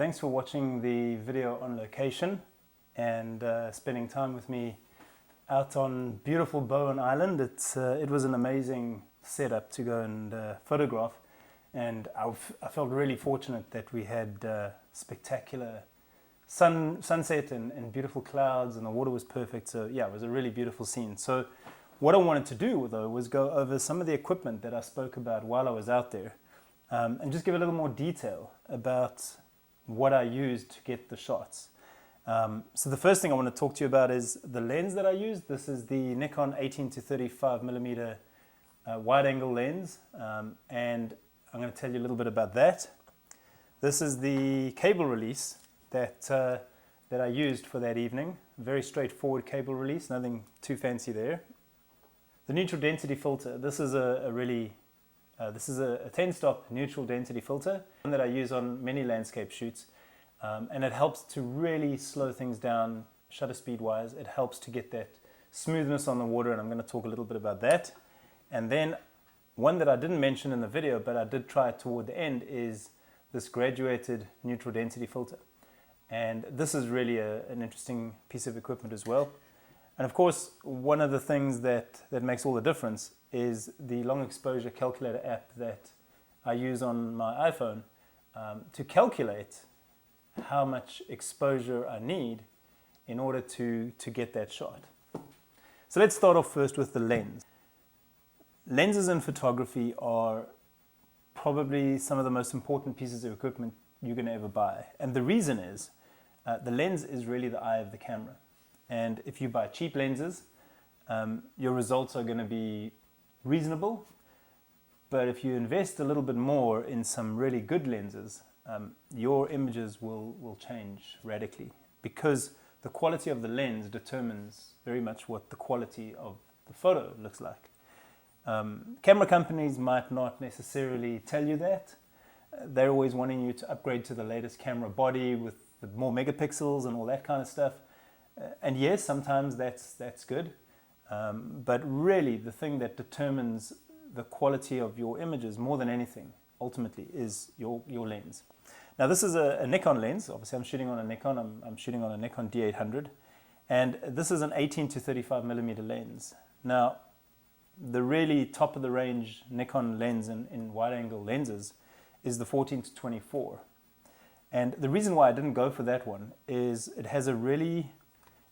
Thanks for watching the video on location and spending time with me out on beautiful Bowen Island. It was an amazing setup to go and photograph, and I felt really fortunate that we had spectacular sunset and beautiful clouds, and the water was perfect. So yeah, it was a really beautiful scene. So what I wanted to do though was go over some of the equipment that I spoke about while I was out there, and just give a little more detail about what I used to get the shots. So the first thing I want to talk to you about is the lens that I used. This is the Nikon 18 to 35 millimeter wide angle lens, and I'm going to tell you a little bit about that. This is the cable release that I used for that evening. Very straightforward cable release, nothing too fancy there. The neutral density filter. This is a 10-stop neutral density filter, one that I use on many landscape shoots, and it helps to really slow things down shutter speed wise. It helps to get that smoothness on the water, and I'm going to talk a little bit about that. And then one that I didn't mention in the video, but I did try it toward the end, is this graduated neutral density filter. And this is really an interesting piece of equipment as well. And of course, one of the things that makes all the difference is the long exposure calculator app that I use on my iPhone to calculate how much exposure I need in order to get that shot. So let's start off first with the lens. Lenses in photography are probably some of the most important pieces of equipment you're going to ever buy. And the reason is the lens is really the eye of the camera. And if you buy cheap lenses, your results are going to be reasonable. But if you invest a little bit more in some really good lenses, your images will change radically, because the quality of the lens determines very much what the quality of the photo looks like. Camera companies might not necessarily tell you that. They're always wanting you to upgrade to the latest camera body with more megapixels and all that kind of stuff. And yes, sometimes that's good, but really the thing that determines the quality of your images more than anything ultimately is your lens. Now this is a Nikon lens. Obviously I'm shooting on a Nikon. I'm shooting on a Nikon D800, and this is an 18 to 35 millimeter lens. Now the really top of the range Nikon lens in wide angle lenses is the 14 to 24. And the reason why I didn't go for that one is it has a really,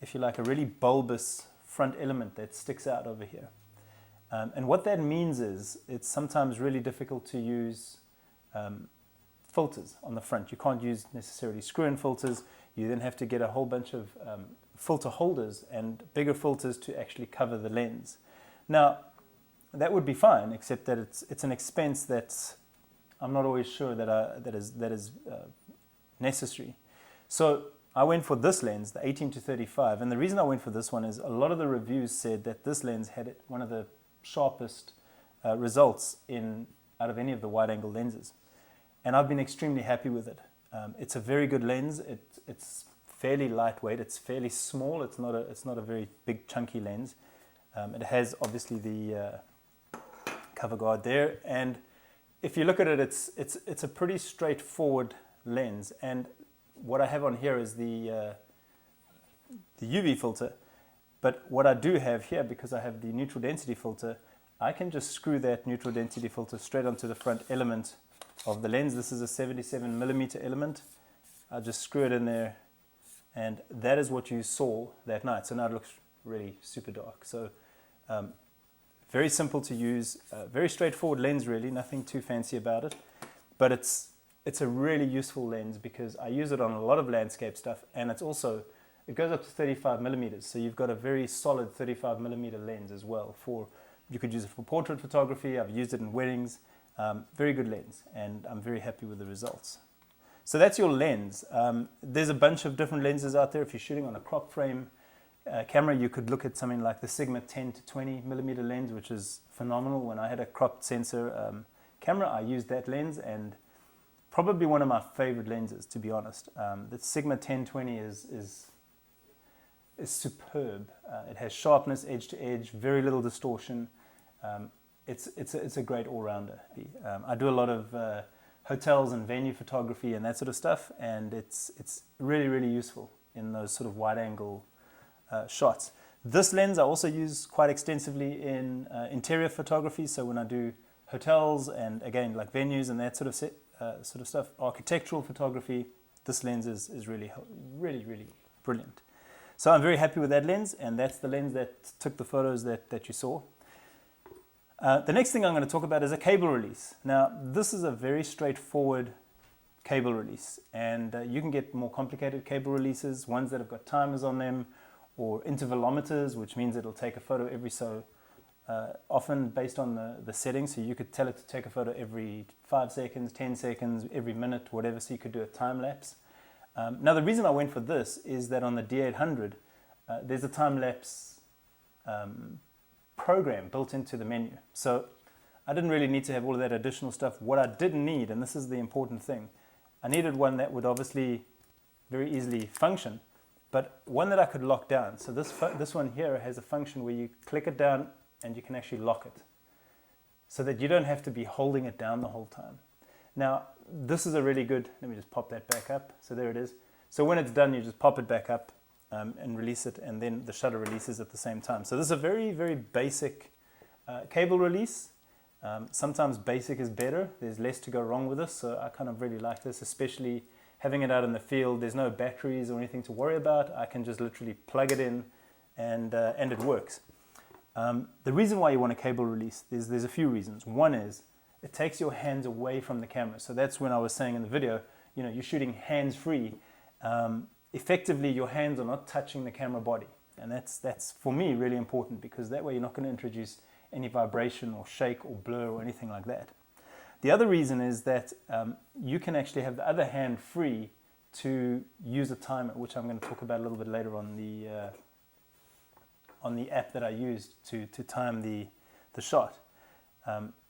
if you like, a really bulbous front element that sticks out over here. And what that means is it's sometimes really difficult to use filters on the front. You can't use necessarily screw-in filters. You then have to get a whole bunch of filter holders and bigger filters to actually cover the lens. Now, that would be fine, except that it's an expense that I'm not always sure that is necessary. So I went for this lens, the 18 to 35, and the reason I went for this one is a lot of the reviews said that this lens had one of the sharpest results out of any of the wide-angle lenses, and I've been extremely happy with it. It's a very good lens. It's fairly lightweight. It's fairly small. It's not a very big chunky lens. It has obviously the cover guard there, and if you look at it, it's a pretty straightforward lens. And what I have on here is the UV filter, but what I do have here, because I have the neutral density filter, I can just screw that neutral density filter straight onto the front element of the lens. This is a 77 millimeter element. I just screw it in there, and that is what you saw that night. So now it looks really super dark. So very simple to use, very straightforward lens, really, nothing too fancy about it, but it's a really useful lens because I use it on a lot of landscape stuff, and it goes up to 35 millimeters, so you've got a very solid 35 millimeter lens as well. You could use it for portrait photography. I've used it in weddings. Very good lens, and I'm very happy with the results. So that's your lens. There's a bunch of different lenses out there. If you're shooting on a crop frame camera, you could look at something like the Sigma 10 to 20 millimeter lens, which is phenomenal. When I had a cropped sensor camera, I used that lens, and probably one of my favorite lenses, to be honest. The Sigma 10-20 is superb. It has sharpness, edge to edge, very little distortion. It's a great all-rounder. I do a lot of hotels and venue photography and that sort of stuff, and it's really, really useful in those sort of wide angle shots. This lens I also use quite extensively in interior photography, so when I do hotels and again like venues and that sort of stuff, architectural photography, this lens is really, really, really brilliant. So I'm very happy with that lens, and that's the lens that took the photos that you saw. The next thing I'm going to talk about is a cable release. Now, this is a very straightforward cable release, and you can get more complicated cable releases, ones that have got timers on them, or intervalometers, which means it'll take a photo every so often based on the settings. So you could tell it to take a photo every 5 seconds, 10 seconds, every minute, whatever, so you could do a time lapse. Now, the reason I went for this is that on the D800, there's a time lapse program built into the menu. So I didn't really need to have all of that additional stuff. What I did need, and this is the important thing, I needed one that would obviously very easily function, but one that I could lock down. So this one here has a function where you click it down and you can actually lock it, so that you don't have to be holding it down the whole time. Now, this is a really good, let me just pop that back up. So there it is. So when it's done, you just pop it back up and release it, and then the shutter releases at the same time. So this is a very, very basic cable release. Sometimes basic is better. There's less to go wrong with this, so I kind of really like this, especially having it out in the field. There's no batteries or anything to worry about. I can just literally plug it in and it works. The reason why you want a cable release, there's a few reasons. One is it takes your hands away from the camera. So that's when I was saying in the video, you know, you're shooting hands-free. Effectively, your hands are not touching the camera body. And that's for me really important, because that way you're not going to introduce any vibration or shake or blur or anything like that. The other reason is that you can actually have the other hand free to use a timer, which I'm going to talk about a little bit later on the app that I used to time the shot.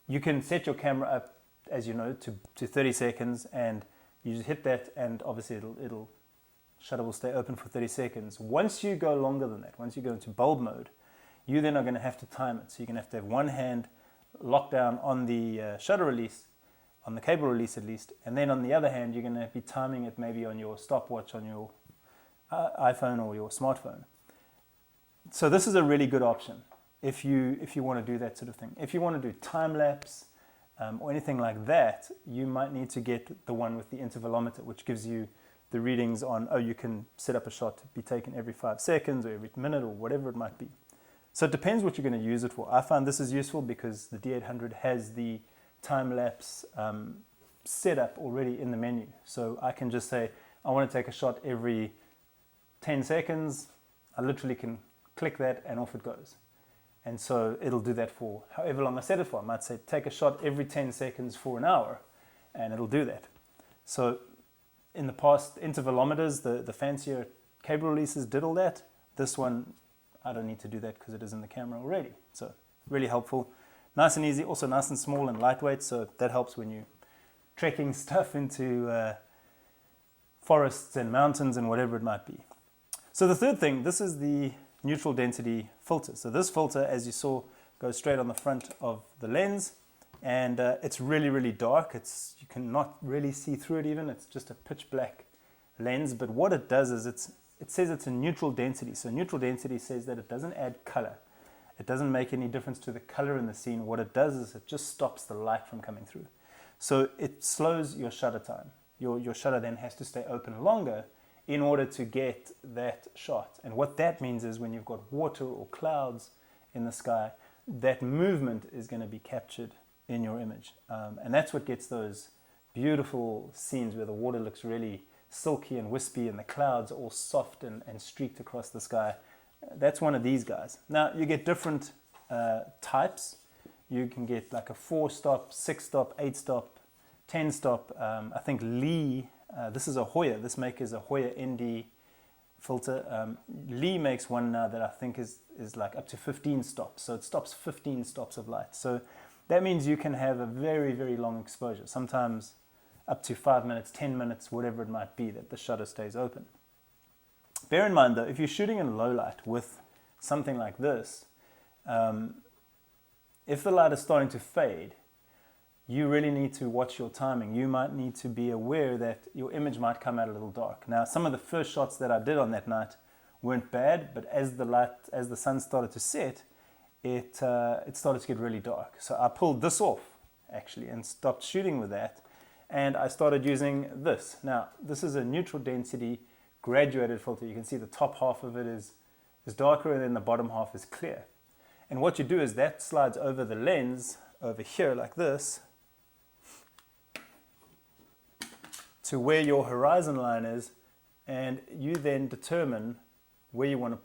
You can set your camera up, as you know, to 30 seconds, and you just hit that, and obviously shutter will stay open for 30 seconds. Once you go longer than that, once you go into bulb mode, you then are going to have to time it. So you're going to have one hand locked down on the shutter release, on the cable release at least, and then on the other hand, you're going to be timing it maybe on your stopwatch on your iPhone or your smartphone. So this is a really good option if you want to do that sort of thing. If you want to do time lapse or anything like that, you might need to get the one with the intervalometer, which gives you the readings on, you can set up a shot to be taken every 5 seconds or every minute or whatever it might be. So it depends what you're going to use it for. I find this is useful because the D800 has the time lapse setup already in the menu. So I can just say, I want to take a shot every 10 seconds. I literally can click that and off it goes. And so it'll do that for however long I set it for. I might say take a shot every 10 seconds for an hour, and it'll do that. So in the past, intervalometers, the fancier cable releases did all that. This one, I don't need to do that because it is in the camera already. So really helpful. Nice and easy, also nice and small and lightweight, so that helps when you're trekking stuff into forests and mountains and whatever it might be. So the third thing, this is the neutral density filter. So this filter, as you saw, goes straight on the front of the lens, and it's really, really dark. You cannot really see through it even. It's just a pitch black lens, but what it does is it says it's a neutral density. So neutral density says that it doesn't add color. It doesn't make any difference to the color in the scene. What it does is it just stops the light from coming through. So it slows your shutter time. Your shutter then has to stay open longer in order to get that shot. And what that means is when you've got water or clouds in the sky, that movement is going to be captured in your image. And that's what gets those beautiful scenes where the water looks really silky and wispy and the clouds are all soft and streaked across the sky. That's one of these guys. Now you get different types. You can get like a 4-stop, 6-stop, 8-stop, 10-stop. I think Lee, this is a Hoya. This maker's a Hoya ND filter. Lee makes one now that I think is like up to 15 stops. So it stops 15 stops of light. So that means you can have a very, very long exposure. Sometimes up to 5 minutes, 10 minutes, whatever it might be, that the shutter stays open. Bear in mind though, if you're shooting in low light with something like this, if the light is starting to fade, you really need to watch your timing. You might need to be aware that your image might come out a little dark. Now, some of the first shots that I did on that night weren't bad, but as the sun started to set, it started to get really dark. So I pulled this off actually and stopped shooting with that, and I started using this. Now, this is a neutral density graduated filter. You can see the top half of it is darker, and then the bottom half is clear. And what you do is that slides over the lens over here like this to where your horizon line is, and you then determine where you want to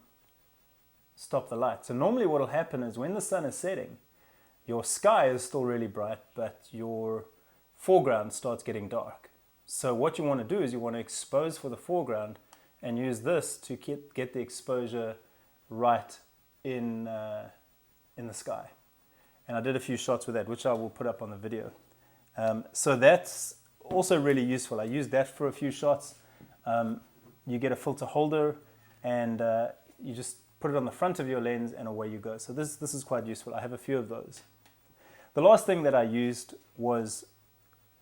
stop the light. So normally what will happen is when the sun is setting, your sky is still really bright, but your foreground starts getting dark. So what you want to do is you want to expose for the foreground and use this to get the exposure right in the sky. And I did a few shots with that, which I will put up on the video. So that's also really useful. I used that for a few shots. You get a filter holder, and you just put it on the front of your lens, and away you go. So this is quite useful. I have a few of those. The last thing that I used was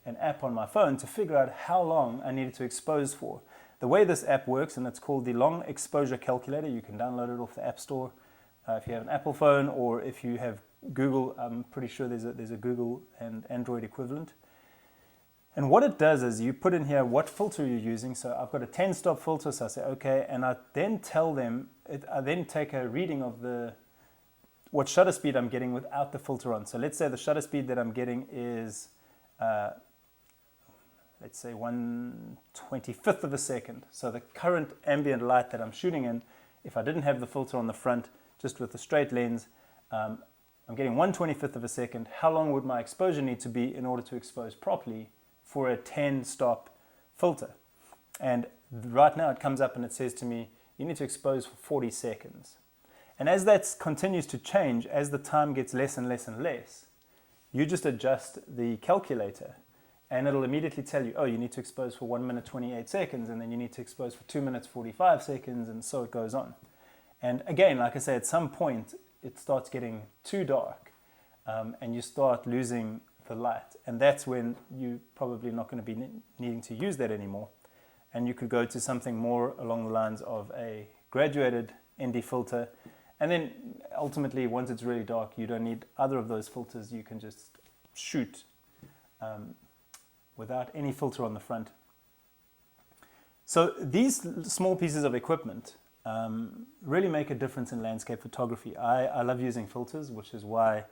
an app on my phone to figure out how long I needed to expose for. The way this app works, and it's called the Long Exposure Calculator. You can download it off the App Store if you have an Apple phone, or if you have Google. I'm pretty sure there's a Google and Android equivalent. And what it does is you put in here what filter you're using. So I've got a 10-stop filter, so I say okay, and I then tell them, I then take a reading of what shutter speed I'm getting without the filter on. So let's say the shutter speed that I'm getting is, let's say 1/25th of a second. So the current ambient light that I'm shooting in, if I didn't have the filter on the front, just with the straight lens, I'm getting 1/25th of a second. How long would my exposure need to be in order to expose properly for a 10-stop filter? And right now it comes up and it says to me, you need to expose for 40 seconds. And as that continues to change, as the time gets less and less and less, you just adjust the calculator, and it'll immediately tell you, oh, you need to expose for 1 minute 28 seconds, and then you need to expose for 2 minutes 45 seconds, and so it goes on. And again, like I say, at some point it starts getting too dark, and you start losing the light, and that's when you're probably not going to be needing to use that anymore, and you could go to something more along the lines of a graduated ND filter. And then ultimately, once it's really dark, you don't need either of those filters. You can just shoot without any filter on the front. So these small pieces of equipment really make a difference in landscape photography. I love using filters, which is why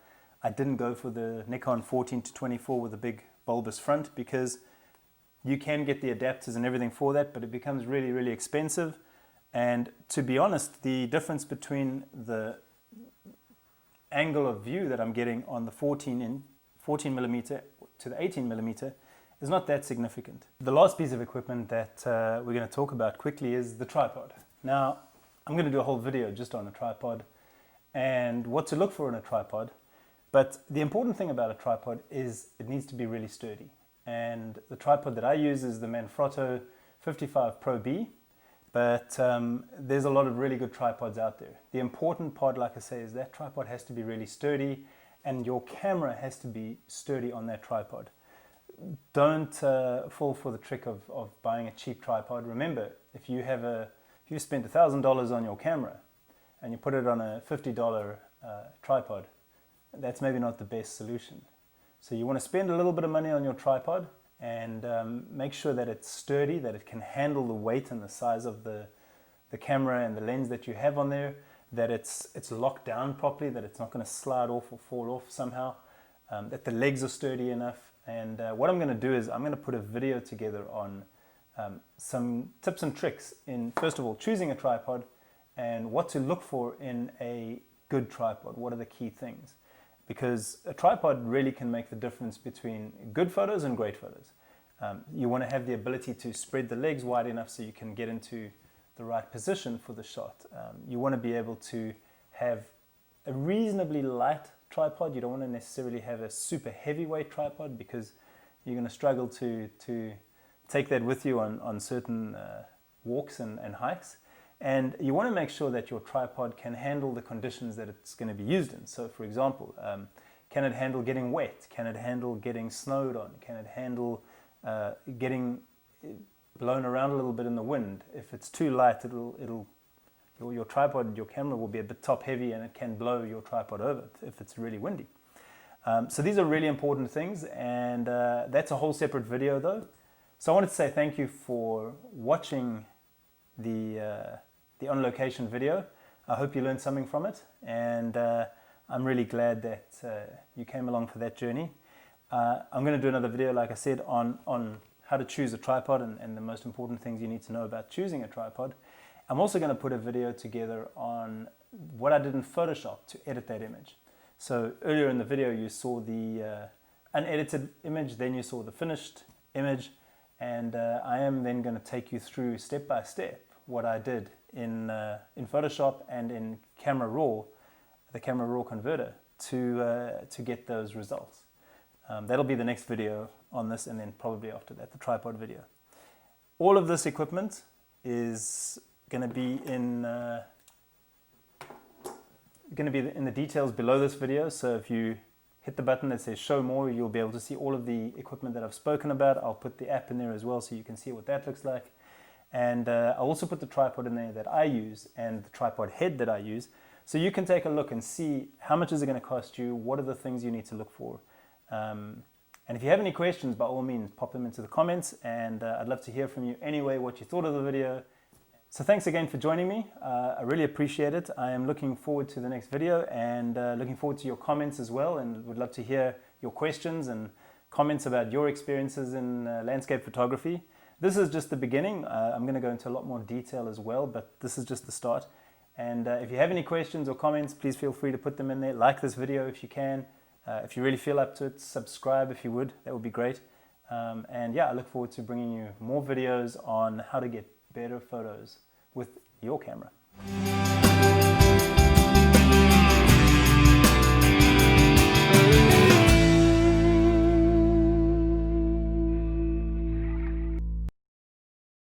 I didn't go for the Nikon 14-24 with a big bulbous front, because you can get the adapters and everything for that, but it becomes really, really expensive. And to be honest, the difference between the angle of view that I'm getting on the 14 millimeter to the 18 millimeter is not that significant. The last piece of equipment that we're going to talk about quickly is the tripod. Now, I'm going to do a whole video just on a tripod and what to look for in a tripod. But the important thing about a tripod is it needs to be really sturdy. And the tripod that I use is the Manfrotto 55 Pro B. But there's a lot of really good tripods out there. The important part, like I say, is that tripod has to be really sturdy, and your camera has to be sturdy on that tripod. Don't fall for the trick of buying a cheap tripod. Remember, if you spent $1,000 on your camera and you put it on a $50 tripod, that's maybe not the best solution. So you want to spend a little bit of money on your tripod, and make sure that it's sturdy, that it can handle the weight and the size of the camera and the lens that you have on there, that it's locked down properly, that it's not going to slide off or fall off somehow, that the legs are sturdy enough. And what I'm going to do is I'm going to put a video together on some tips and tricks in, first of all, choosing a tripod and what to look for in a good tripod. What are the key things? Because a tripod really can make the difference between good photos and great photos. You want to have the ability to spread the legs wide enough so you can get into the right position for the shot. You want to be able to have a reasonably light tripod. You don't want to necessarily have a super heavyweight tripod, because you're going to struggle to take that with you on certain walks and hikes. And you want to make sure that your tripod can handle the conditions that it's going to be used in. So for example, Can it handle getting wet? Can it handle getting snowed on? Can it handle getting blown around a little bit in the wind? If it's too light, your tripod, your camera will be a bit top heavy, and it can blow your tripod over if it's really windy. So these are really important things, and that's a whole separate video though. So I wanted to say thank you for watching the on location video. I hope you learned something from it, and I'm really glad that you came along for that journey. I'm going to do another video, like I said, on how to choose a tripod and the most important things you need to know about choosing a tripod. I'm also going to put a video together on what I did in Photoshop to edit that image. So earlier in the video you saw the unedited image, then you saw the finished image, and I am then going to take you through step by step what I did in Photoshop and in Camera Raw, the Camera Raw converter, to get those results. That'll be the next video on this, and then probably after that the tripod video. All of this equipment is going to be in the details below this video. So if you hit the button that says show more, you'll be able to see all of the equipment that I've spoken about. I'll put the app in there as well so you can see what that looks like, and I'll also put the tripod in there that I use and the tripod head that I use, so you can take a look and see how much is it going to cost you, what are the things you need to look for. And if you have any questions, by all means pop them into the comments, and I'd love to hear from you anyway, what you thought of the video. So thanks again for joining me. I really appreciate it. I am looking forward to the next video, and looking forward to your comments as well, and would love to hear your questions and comments about your experiences in landscape photography. This is just the beginning. I'm going to go into a lot more detail as well, but this is just the start. And if you have any questions or comments, please feel free to put them in there. Like this video if you can. If you really feel up to it, subscribe if you would. That would be great. And yeah, I look forward to bringing you more videos on how to get better photos with your camera.